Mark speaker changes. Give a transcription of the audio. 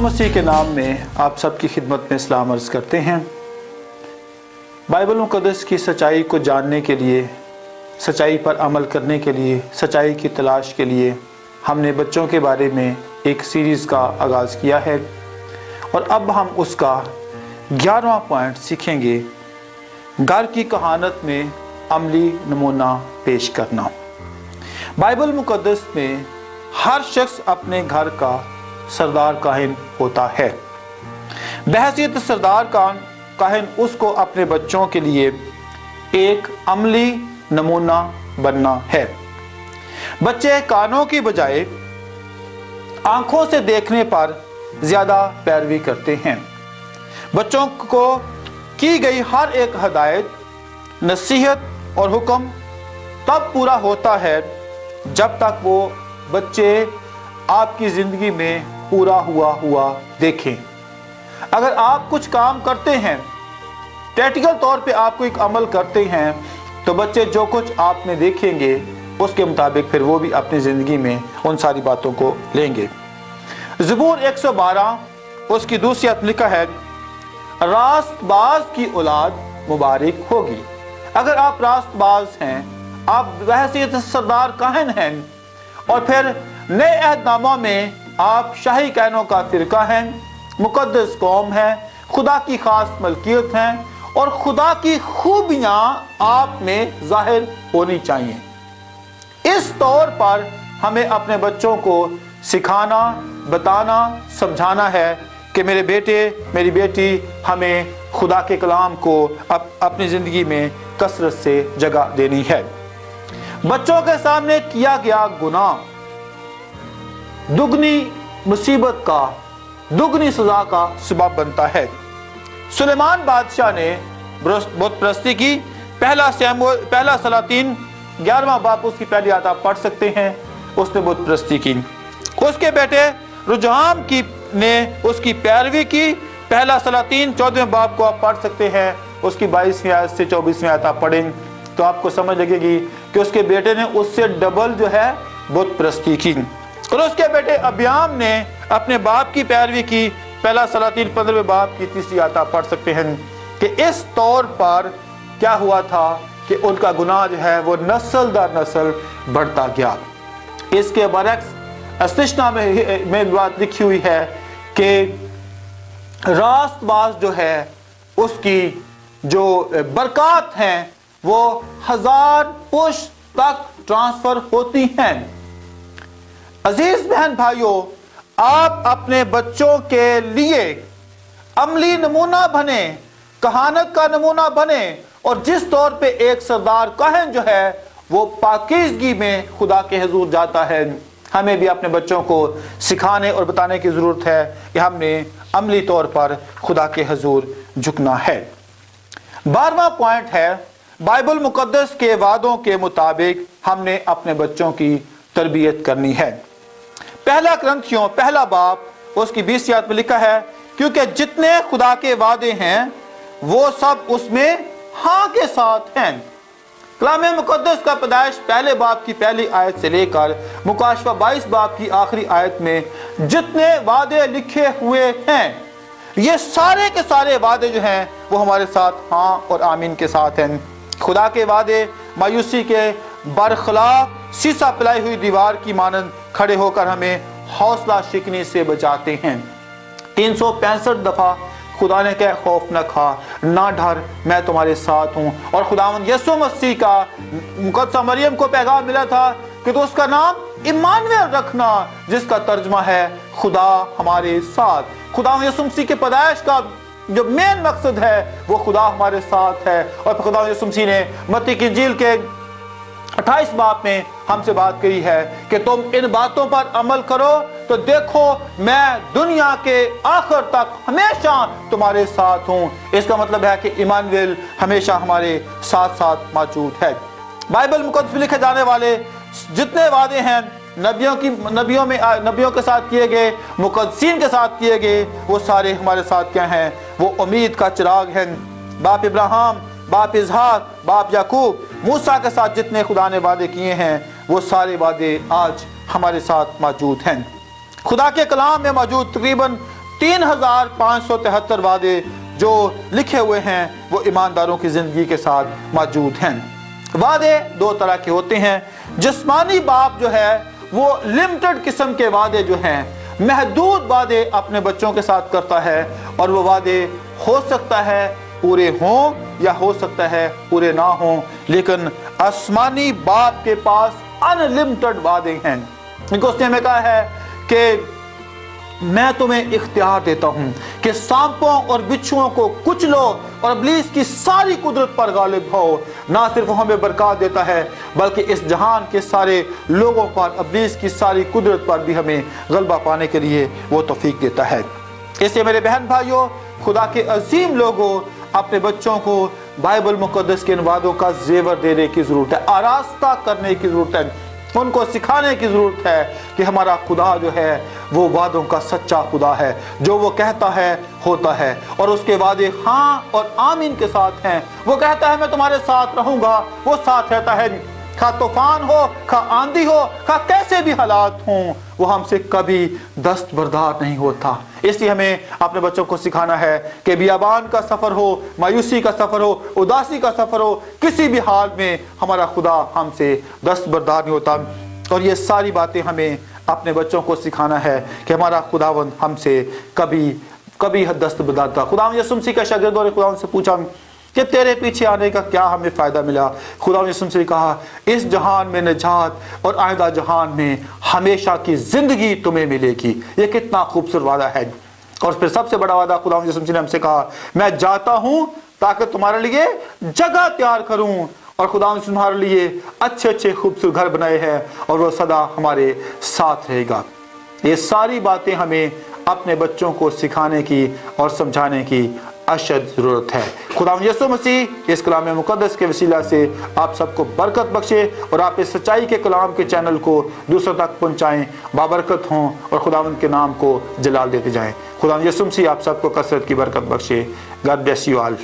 Speaker 1: मसीह के नाम में आप सबकी खिदमत में सलाम अर्ज़ करते हैं। बाइबल मुक़द्दस की सच्चाई को जानने के लिए, सच्चाई पर अमल करने के लिए, सच्चाई की तलाश के लिए हमने बच्चों के बारे में एक सीरीज़ का आगाज़ किया है और अब हम उसका 11वां पॉइंट सीखेंगे, घर की कहानत में अमली नमूना पेश करना। बाइबल मुक़द्दस में हर शख्स अपने घर का सरदार काहिन होता है। बहैसियत सरदार काहिन उसको अपने बच्चों के लिए एक अमली नमूना बनना है। बच्चे कानों की बजाय आंखों से देखने पर ज़्यादा पैरवी करते हैं। बच्चों को की गई हर एक हदायत, नसीहत और हुक्म तब पूरा होता है जब तक वो बच्चे आपकी ज़िंदगी में पूरा हुआ देखें। अगर आप कुछ काम करते हैं, प्रैक्टिकल तौर पे आप कोई अमल करते हैं, तो बच्चे जो कुछ आप में देखेंगे उसके मुताबिक फिर वो भी अपनी ज़िंदगी में उन सारी बातों को लेंगे। ज़बूर 112 उसकी दूसरी आयत लिखा है, रास्तबाज की औलाद मुबारक होगी। अगर आप रास्तबाज हैं, आप बहैसियत सरदार काहिन हैं और फिर नए अहदनामा में आप शाही कहनों का फ़िरका हैं, मुक़द्दस कौम है, खुदा की ख़ास मलकियत हैं और खुदा की खूबियाँ आप में ज़ाहिर होनी चाहिए। इस तौर पर हमें अपने बच्चों को सिखाना, बताना, समझाना है कि मेरे बेटे, मेरी बेटी, हमें खुदा के कलाम को अपनी ज़िंदगी में कसरत से जगह देनी है। बच्चों के सामने किया गया गुनाह दुगनी मुसीबत का, दुगनी सजा का सबब बनता है। सुलेमान बादशाह ने बुत परस्ती की। पहला सलातीन 11वां बाब उसकी पहली आयत आप पढ़ सकते हैं। उसने बुत परस्ती की। उसके बेटे रुजहाम ने उसकी पैरवी की। पहला सलातीन 14वें बाब को आप पढ़ सकते हैं। उसकी 22वीं आयत से 24वीं आयत आप पढ़ें तो आपको समझ लगेगी कि उसके बेटे ने उससे डबल जो है बुत परस्ती की। और उसके बेटे अबियाम ने अपने बाप की पैरवी की। पहला सलातीन 15वें बाब की 3री आयत आप पढ़ सकते हैं कि इस तौर पर क्या हुआ था कि उनका गुनाह जो है वो नस्ल दर नस्ल बढ़ता गया। इसके बरक्स अस्तिष्णा में बात लिखी हुई है कि रास्तबाज जो है उसकी जो बरकत हैं वो 1000 पुश्त तक ट्रांसफर होती हैं। अजीज बहन भाइयों, आप अपने बच्चों के लिए अमली नमूना बने, कहानत का नमूना बने और जिस तौर पे एक सरदार काहिन जो है वो पाकीज़गी में खुदा के हुजूर जाता है, हमें भी अपने बच्चों को सिखाने और बताने की ज़रूरत है कि हमने अमली तौर पर खुदा के हुजूर झुकना है। 12वां पॉइंट है, बाइबल मुक़द्दस के वादों के मुताबिक हमने अपने बच्चों की तरबियत करनी है। पहला करंथियों पहला बाब उसकी 20वीं आयत में लिखा है, क्योंकि जितने खुदा के वादे हैं वो सब उसमें हाँ के साथ हैं। कलाम मुक़द्दस का पैदाइश पहले बाब की पहली आयत से लेकर मुकाशफा 22 बाब की आखिरी आयत में जितने वादे लिखे हुए हैं, ये सारे के सारे वादे जो हैं वो हमारे साथ हाँ और आमीन के साथ हैं। खुदा के वादे मायूसी के बरखिलाफ सीसा पिलाई हुई दीवार की मानंद खड़े होकर हमें हौसला शिकनी से बचाते हैं। 365 दफा खुदा ने कहा, खौफ न खा, ना डर, मैं तुम्हारे साथ हूँ। और खुदावंद यीशु मसीह का मुक़द्दसा मरियम को पैगाम मिला था कि तो उसका नाम इम्मानुएल रखना, जिसका तर्जमा है खुदा हमारे साथ। खुदावंद यीशु मसीह के पैदाइश का जो मेन मकसद है वो खुदा हमारे साथ है। और खुदावंद यीशु मसीह ने मत्ती की इंजील के 28 बाब में हमसे बात करी है कि तुम इन बातों पर अमल करो तो देखो मैं दुनिया के आखिर तक हमेशा तुम्हारे साथ हूँ। इसका मतलब है कि इमानुएल हमेशा हमारे साथ साथ मौजूद है। बाइबल मुक़द्दस में लिखे जाने वाले जितने वादे हैं नबियों के साथ किए गए, मुक़द्दसीन के साथ किए गए, वो सारे हमारे साथ क्या हैं? वो उम्मीद का चिराग हैं। बाप इब्राहिम, बाप इसहाक, बाप याकूब, मूसा के साथ जितने खुदा ने वादे किए हैं वो सारे वादे आज हमारे साथ मौजूद हैं। खुदा के कलाम में मौजूद तकरीबन 3573 वादे जो लिखे हुए हैं वो ईमानदारों की जिंदगी के साथ मौजूद हैं। वादे दो तरह के होते हैं। जिस्मानी बाप जो है वो लिमिटेड किस्म के वादे जो हैं, महदूद वादे अपने बच्चों के साथ करता है, और वो वादे हो सकता है पूरे हों या हो सकता है पूरे ना हों, लेकिन आसमानी बाप के पास अनलिमिटेड वादे हैं। क्योंकि उसने हमें कहा है कि मैं तुम्हें इख्तियार देता हूं कि सांपों और बिच्छुओं को कुचलो और इब्लीस की सारी कुदरत पर गालिब हो। ना सिर्फ हमें बरकत देता है बल्कि इस जहान के सारे लोगों पर इब्लीस की सारी कुदरत पर भी हमें गलबा पाने के लिए वो तौफीक देता है। इसलिए मेरे बहन भाइयों, खुदा के अजीम लोगों, अपने बच्चों को बाइबल मुकद्दस के इन वादों का जेवर देने की जरूरत है, आरास्ता करने की जरूरत है, उनको सिखाने की जरूरत है कि हमारा खुदा जो है वो वादों का सच्चा खुदा है। जो वो कहता है होता है, और उसके वादे हाँ और आमीन के साथ हैं। वो कहता है मैं तुम्हारे साथ रहूंगा, वो साथ रहता है। खा तूफान हो, खा आंधी हो, खा कैसे भी हालात हों, वो हमसे कभी दस्तबरदार नहीं होता। इसलिए हमें अपने बच्चों को सिखाना है कि बियाबान का सफर हो, मायूसी का सफर हो, उदासी का सफर हो, किसी भी हाल में हमारा खुदा हमसे दस्तबरदार नहीं होता। और ये सारी बातें हमें अपने बच्चों को सिखाना है कि हमारा खुदावंद हमसे कभी दस्तबरदार था। खुदावंद यीशु मसीह का शागिर्द और खुदावंद से पूछा कि तेरे पीछे आने का क्या हमें फायदा मिला। खुदावंद यीशु मसीह ने कहा इस जहान में निजात और आइंदा जहान में हमेशा की जिंदगी तुम्हें मिलेगी। ये कितना खूबसूरत वादा है। और फिर सबसे बड़ा वादा खुदावंद यीशु मसीह ने हमसे कहा मैं जाता हूं ताकि तुम्हारे लिए जगह तैयार करूं। और खुदावंद तुम्हारे लिए अच्छे अच्छे खूबसूरत घर बनाए हैं और वो सदा हमारे साथ रहेगा। ये सारी बातें हमें अपने बच्चों को सिखाने की और समझाने की अशद जरूरत है। खुदावंद यीशु मसीह इस कलाम मुकद्दस के वसीला से आप सबको बरकत बख्शे और आप इस सच्चाई के कलाम के चैनल को दूसरों तक पहुंचाएं, बाबरकत हों और खुदावंद के नाम को जलाल देते जाएं। खुदावंद यीशु मसीह आप सबको कसरत की बरकत बख्शे। God bless you all.